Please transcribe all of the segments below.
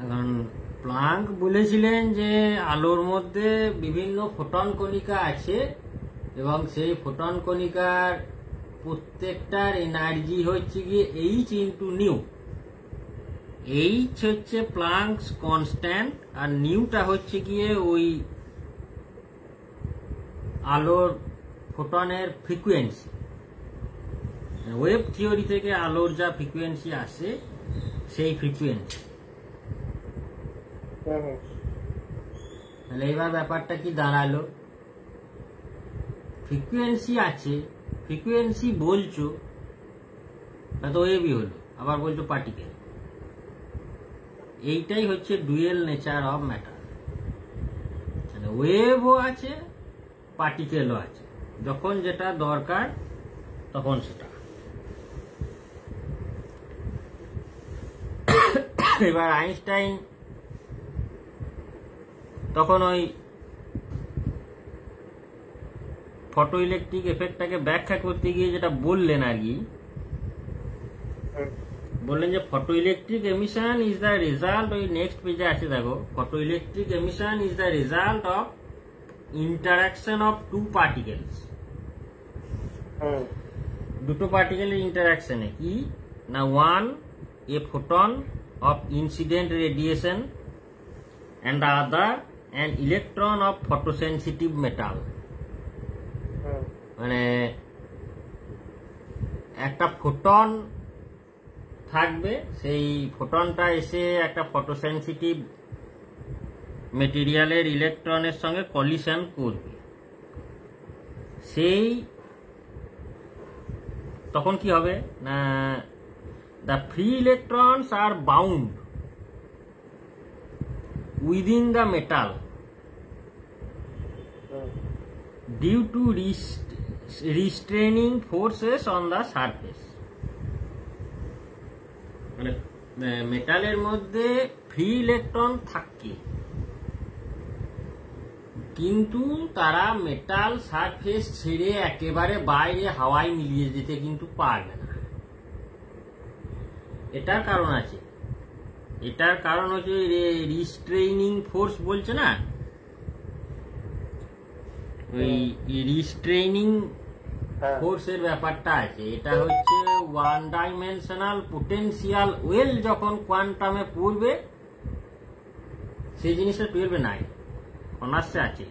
এখন প্লাঙ্ক বলেছিলেন যে আলোর মধ্যে বিভিন্ন ফোটন কণিকা আছে এবং সেই ফোটন কণিকার প্রত্যেকটার এনার্জি হচ্ছে গিয়ে এইচ ইন্টু নিউ। এইচ হচ্ছে প্লাঙ্কস কনস্ট্যান্ট আর নিউটা হচ্ছে গিয়ে ওই আলোর ফোটনের ফ্রিকোয়েন্সি। ওয়েভ থিওরি থেকে আলোর যা ফ্রিকোয়েন্সি আসে সেই ফ্রিকোয়েন্সি। তাহলে এবার ব্যাপারটা কি দাঁড়ালো, ফ্রিকোয়েন্সি আছে, ফ্রিকোয়েন্সি বলছো তো ওয়েভই হলো, আবার বলছো পার্টিকেল। এইটাই হচ্ছে ডুয়েল নেচার অফ ম্যাটার। ওয়েভও আছে, পার্টিকেলও আছে, যখন যেটা দরকার তখন সেটা। এবার আইনস্টাইন তখন ওই ফটো ইলেকট্রিক এফেক্টটাকে ব্যাখ্যা করতে গিয়ে যেটা বললেন আর কি, বললেন যে photoelectric emission is the result, ওই নেক্সট পেজে আছে দেখো, photoelectric emission is the result of interaction of two particles. দুটো পার্টিকেলের ইন্টারাকশনে কি না, one a photon of incident radiation and the other an electron of photosensitive metal। মানে একটা ফোটন থাকবে, সেই ফোটনটা এসে একটা ফটোসেনসিটিভ মেটেরিয়ালের ইলেকট্রনের সঙ্গে কলিশন করবে। সেই তখন কি হবে না, the free electrons are bound within the metal due to restraining forces on the surface। মানে মেটালের মধ্যে ফ্রি ইলেকট্রন থাকে, কিন্তু তারা মেটাল সারফেস ছেড়ে একেবারে বাইরে হাওয়ায় মিলিয়ে যেতে কিন্তু পারবে না। এটার কারণ আছে, এটার কারণ হচ্ছে রিস্ট্রেইনিং ফোর্স বলছে না, ওই রিস্ট্রেইনিং ফোর্সের ব্যাপারটা আছে। এটা হচ্ছে ওয়ান ডাইমেনশনাল পোটেনশিয়াল ওয়েল যখন কোয়ান্টামে পড়বে, সেই জিনিসটা 12 নাই, অনার্সে আছে।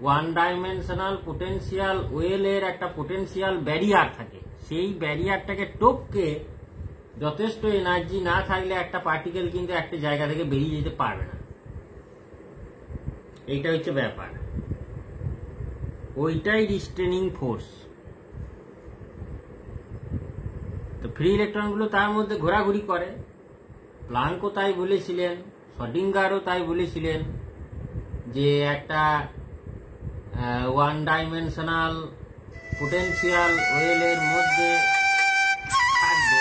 ওয়ান ডাইমেনশনাল পোটেনশিয়াল ওয়েলের একটা পোটেনশিয়াল ব্যারিয়ার থাকে, সেই ব্যারিয়ারটাকে টপকে যথেষ্ট এনার্জি না থাকলে একটা পার্টিকেল কিন্তু একটা জায়গা থেকে বেরিয়ে যেতে পারবে না। এইটা হচ্ছে ব্যাপার, ওইটাই রিস্ট্রেনিং ফোর্স। তো ফ্রি ইলেকট্রনগুলো তার মধ্যে ঘোরাঘুরি করে। প্লাঙ্কও তাই বলেছিলেন, শডিঙ্গারও তাই বলেছিলেন যে একটা ওয়ান ডাইমেনশনাল পোটেনশিয়াল ওয়েলের মধ্যে থাকবে।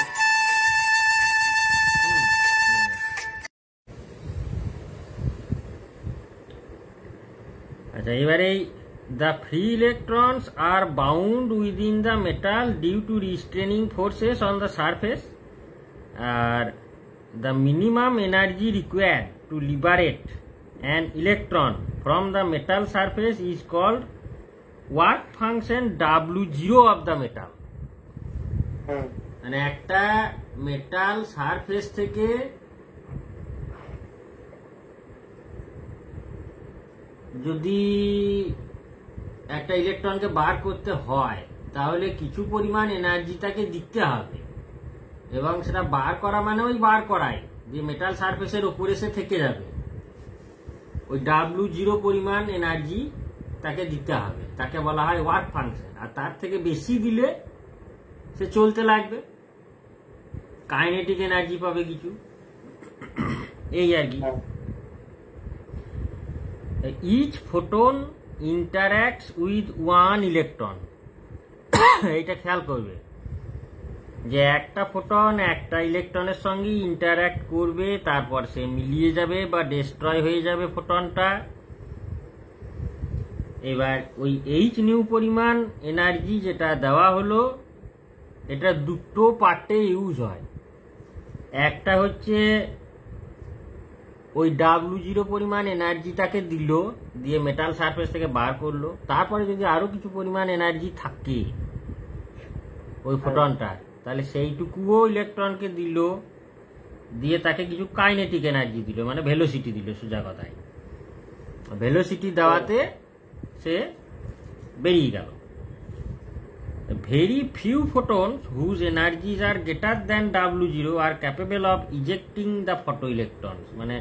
আচ্ছা, এবারে the free electrons are bound within the metal due to restraining forces on the surface, the minimum energy required to liberate an electron from the metal surface is called work function W0 of the metal। মানে একটা metal surface থেকে যদি একটা ইলেকট্রনকে বার করতে হয় তাহলে কিছু পরিমাণ এনার্জি তাকে দিতে হবে, এবং সেটা বার করা মানে ওই বার করাই যে মেটাল সারফেসের উপরে সে থেকে যাবে, ওই W0 পরিমাণ এনার্জি তাকে দিতে হবে, তাকে বলা হয় ওয়ার্ক ফাংশন। আর তার থেকে বেশি দিলে সে চলতে লাগবে, কাইনেটিক এনার্জি পাবে কিছু, এই আর কি। Each photon interacts with one electron. এইটা খেয়াল করবে যে একটা ফোটন একটা ইলেকট্রনের সঙ্গে ইন্টারঅ্যাক্ট করবে, তারপর সে মিলিয়ে যাবে বা ডিস্ট্রয় হয়ে যাবে ফোটনটা। এবার ওই এইচ নিউ পরিমাণ এনার্জি যেটা দেওয়া হলো, এটা দুটো পার্টে ইউজ হয়। একটা হচ্ছে ওই W0 পরিমাণ এনার্জিটাকে দিল, দিয়ে মেটাল সারফেস থেকে বার করলো। তারপরে যদি আরো কিছু পরিমাণ এনার্জি থাকে ওই ফোটনটার, তাহলে সেইটুকুও ইলেকট্রনকে দিল, দিয়ে তাকে কিছু কাইনেটিক এনার্জি দিল, মানে ভেলোসিটি দিল। সোজা কথায় ভেলোসিটি দেওয়াতে সে বেরিয়ে গেল। Very few photons whose energies are greater than W0 are capable of ejecting the photoelectrons, মানে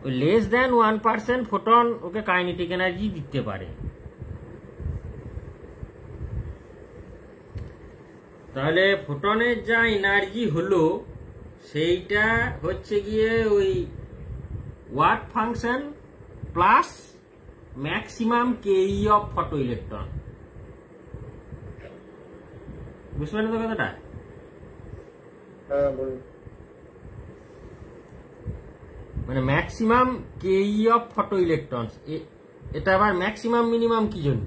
ওই less than 1% ফোটন ওকে কাইনেটিক এনার্জি দিতে পারে। তাহলে ফোটনের যা এনার্জি হলো সেইটা হচ্ছে গিয়ে ওই ওয়ার্ক ফাংশন প্লাস ম্যাক্সিমাম কেই অফ ফটো ইলেকট্রন। বুঝতে পারলেন তো কথাটা? মানে ম্যাক্সিমাম কেই অফ ফটো ইলেকট্রন। এটা আবার ম্যাক্সিমাম মিনিমাম কি জন্য?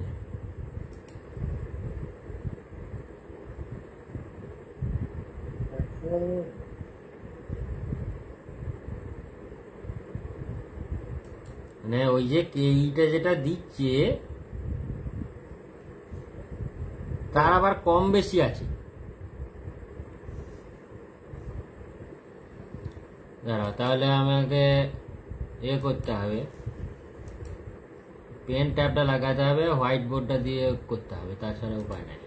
মানে ওই যে কেইটা যেটা দিচ্ছে তার আবার কম বেশি আছে। দাঁড়াও, তাহলে আমাকে করতে হবে, পেন ট্যাবটা লাগাতে হবে, হোয়াইট বোর্ডটা দিয়ে করতে হবে, তাছাড়া উপায় নাই।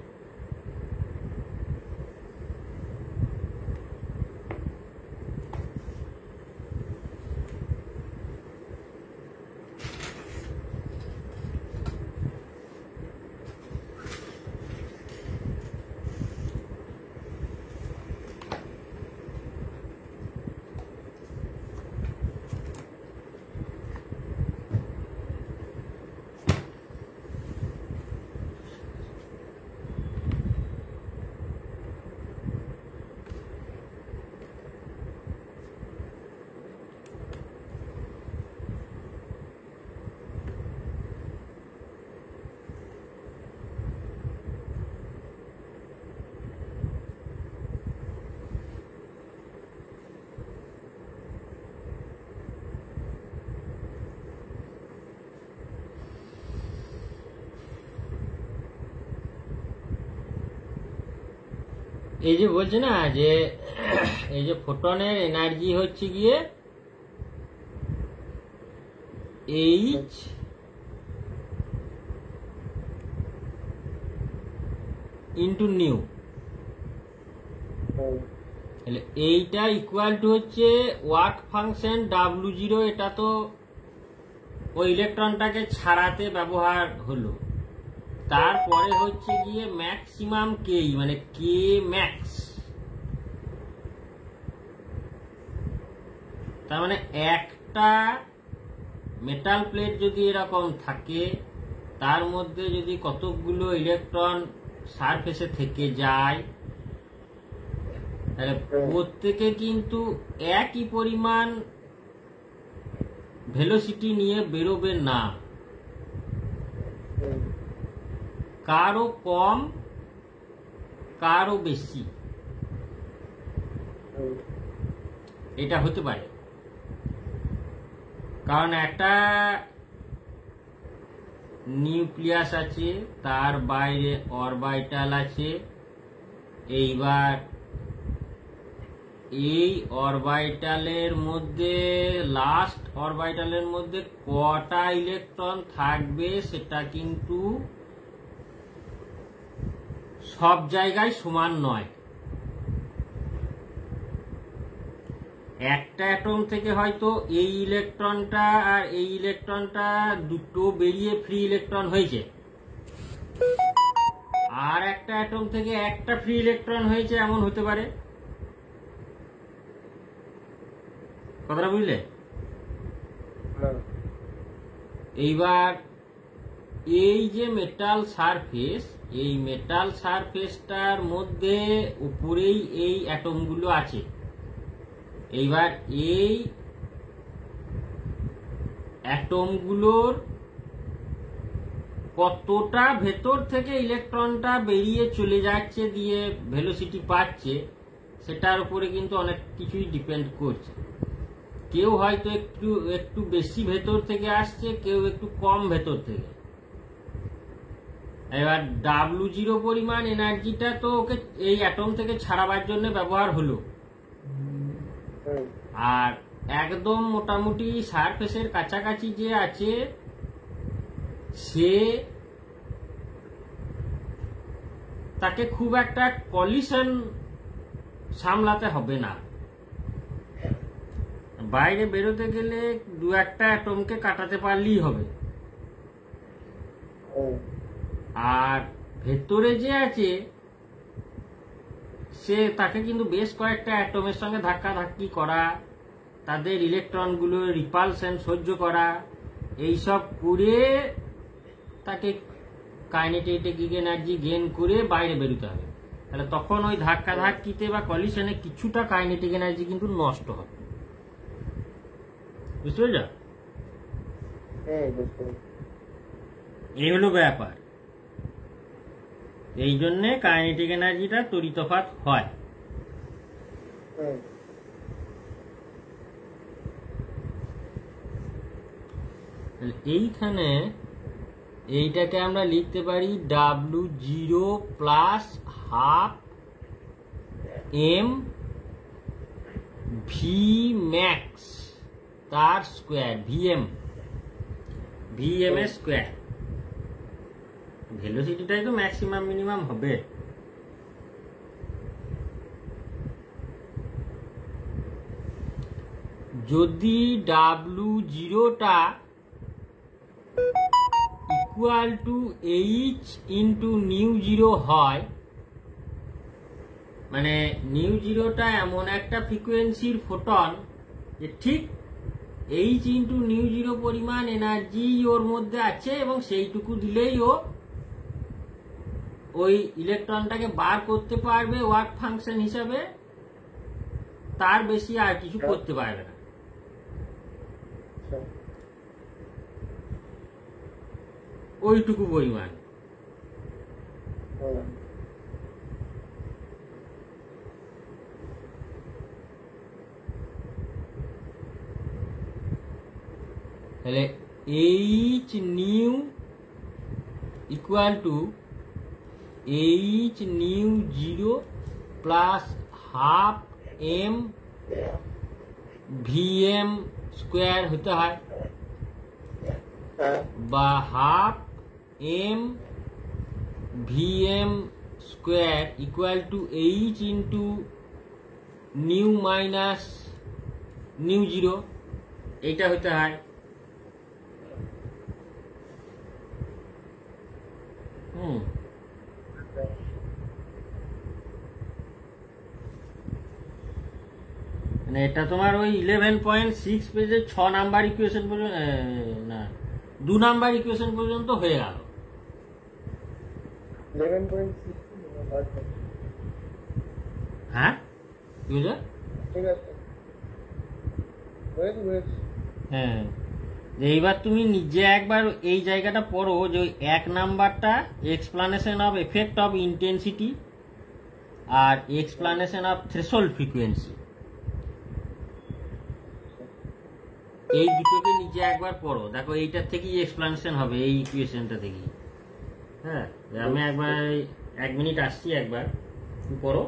এই যে বলছে না যে এই যে ফোটনের এনার্জি হচ্ছে গিয়ে H ইন্টু নিউ, তাহলে এইটা ইকুয়াল টু হচ্ছে ওয়ার্ক ফাংশন W0। এটা তো ওই ইলেকট্রনটাকে ছাড়াতে ব্যবহার হলো। তারপরে হচ্ছে গিয়ে ম্যাক্সিমাম কেই, মানে কে ম্যাক্স। তার মানে একটা মেটাল প্লেট যদি এরকম থাকে, তার মধ্যে যদি কতকগুলো ইলেকট্রন সারফেসে থেকে যায়, তাহলে প্রত্যেকে কিন্তু একই পরিমাণ ভেলোসিটি নিয়ে বেরোবে না, কারো কম কারো বেশি। এটা হতে পারে কারণ একটা নিউক্লিয়াস আছে, তার বাইরে অরবিটাল আছে। এইবার এই অরবিটালের মধ্যে লাস্ট অরবিটালের মধ্যে কটা ইলেকট্রন থাকবে সেটা কিন্তু সব জায়গায় সমান নয়। একটা অ্যাটম থেকে হয়তো এই ইলেকট্রনটা আর এই ইলেকট্রনটা দুটো বেরিয়ে ফ্রি ইলেকট্রন হয়েছে, আর একটা অ্যাটম থেকে একটা ফ্রি ইলেকট্রন হয়েছে, এমন হতে পারে। কথাটা বুঝলে? এইবার এই যে মেটাল সারফেস, এই মেটাল সারফেসটার মধ্যে উপরেই এই অ্যাটমগুলো আছে। এইবার এই অ্যাটমগুলোর কতটা ভেতর থেকে ইলেকট্রনটা বেরিয়ে চলে যাচ্ছে, দিয়ে ভেলোসিটি পাচ্ছে, সেটার উপরে কিন্তু অনেক কিছুই ডিপেন্ড করছে। কেউ হয়তো একটু একটু বেশি ভেতর থেকে আসছে, কেউ একটু কম ভেতর থেকে। এবার W0 পরিমাণ এনার্জিটা তো ওকে এই অ্যাটম থেকে ছাড়াবার জন্য ব্যবহার হলো, আর একদম মোটামুটি সারফেসের কাছাকাছি যে আছে সে তাকে খুব একটা কলিশন সামলাতে হবে না। বাইরে বেরোতে গেলে দু একটা অ্যাটমকে কাটাতে পারলেই হবে। আর ভেতরে যে আছে সে তাকে কিন্তু বেশ কয়েকটা অ্যাটমের সঙ্গে ধাক্কাধাক্কি করা, তাদের ইলেকট্রনগুলো রিপালশন সহ্য করা, এইসব করে তাকে কাইনেটিক এনার্জি গেইন করে বাইরে বেরোতে হবে। তাহলে তখন ওই ধাক্কাধাক্কিতে বা কলিশনে কিছুটা কাইনেটিক এনার্জি কিন্তু নষ্ট হবে। বুঝতে পেরেছ? এই হলো ব্যাপার। এই জন্যে কাইনেটিক এনার্জিটা তড়িতফাত হয়। এইখানে এইটাকে আমরা লিখতে পারি W0 plus half M V max তার স্কোয়ার VM এর স্কোয়ার। ভেলোসিটিটাই তো ম্যাক্সিমাম মিনিমাম হবে। যদি W0টা ইকুয়াল টু H ইন্টু নিউ0 হয়, মানে নিউ0টা এমন একটা ফ্রিকোয়েন্সির ফোটন যে ঠিক H ইন্টু নিউ0 পরিমাণ এনার্জি ওর মধ্যে আছে, এবং সেইটুকু দিলেই ও ওই ইলেকট্রনটাকে বার করতে পারবে ওয়ার্ক ফাংশন হিসাবে, তার বেশি আর কিছু করতে পারবে না। ওইটুকু পরিমাণ। তাহলে H nu equal to H নিউ0 plus half M VM square হতে হয়, বা half M VM square equal to H into nu minus নিউ0, এইটা হতে হয়। মানে এটা তোমার ওই 11.6 পেজের 6 নাম্বার ইকুয়েশন পর্যন্ত, না 2 নাম্বার ইকুয়েশন পর্যন্ত হয়ে গেল। 11.6 হ্যাঁ কি বুঝলে? ঠিক আছে, হ্যাঁ, এইবার তুমি নিজে একবার এই জায়গাটা পড়ো যে ওই 1 নাম্বারটা explanation of effect of intensity আর এক্সপ্লানেশন অফ থ্রেশহোল্ড ফ্রিকোয়েন্সি, এই দুটোকে নিজে একবার পড়ো। দেখো এইটার থেকেই এক্সপ্লানেশন হবে, এই ইকুয়েশনটা থেকেই। হ্যাঁ, আমি একবার 1 মিনিট আসছি, একবার পড়ো।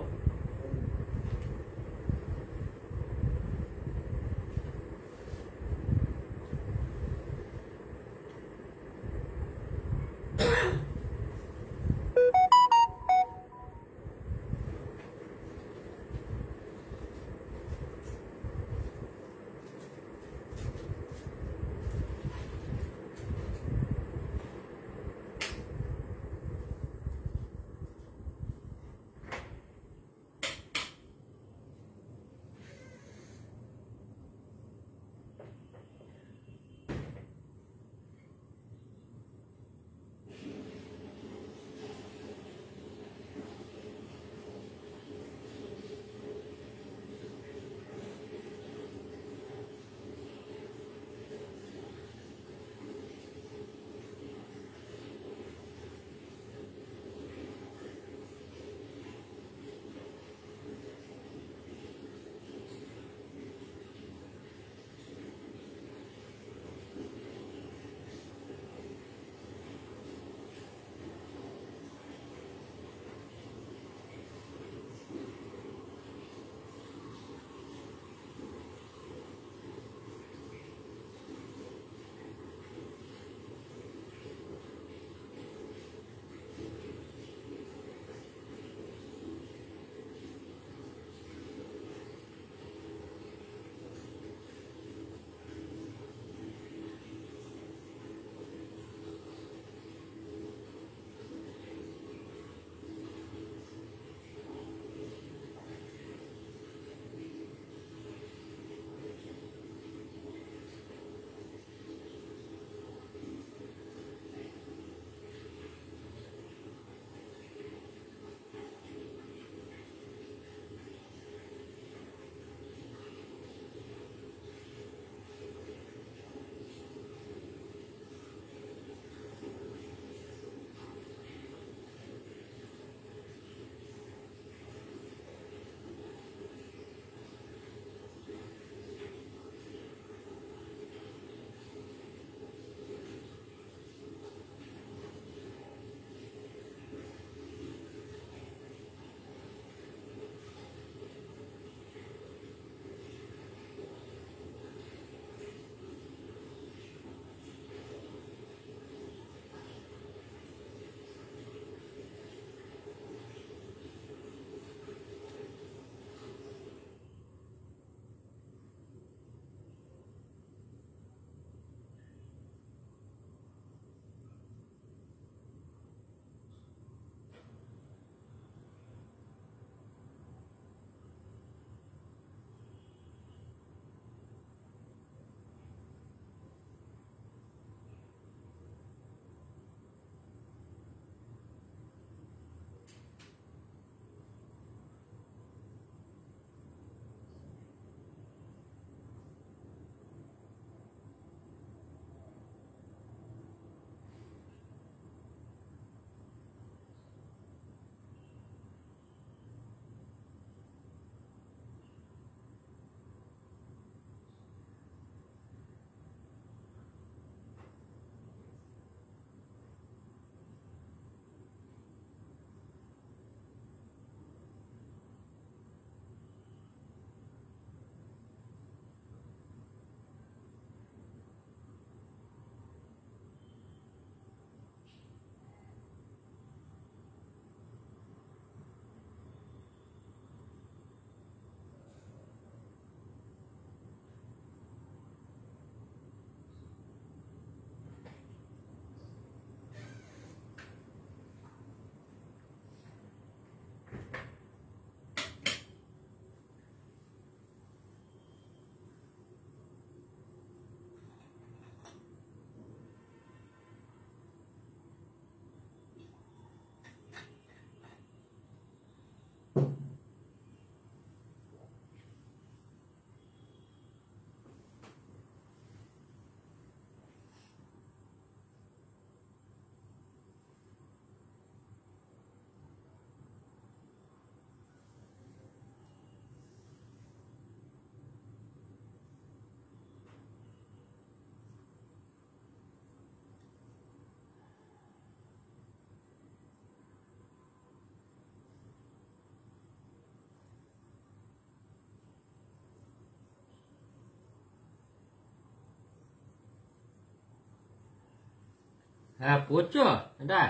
হ্যাঁ পড়ছো এটা?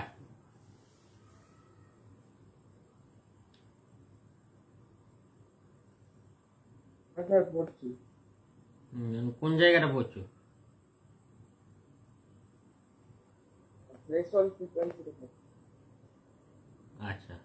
স্যার পড়ছি। কোন জায়গাটা পড়ছো? Threshold frequency. আচ্ছা।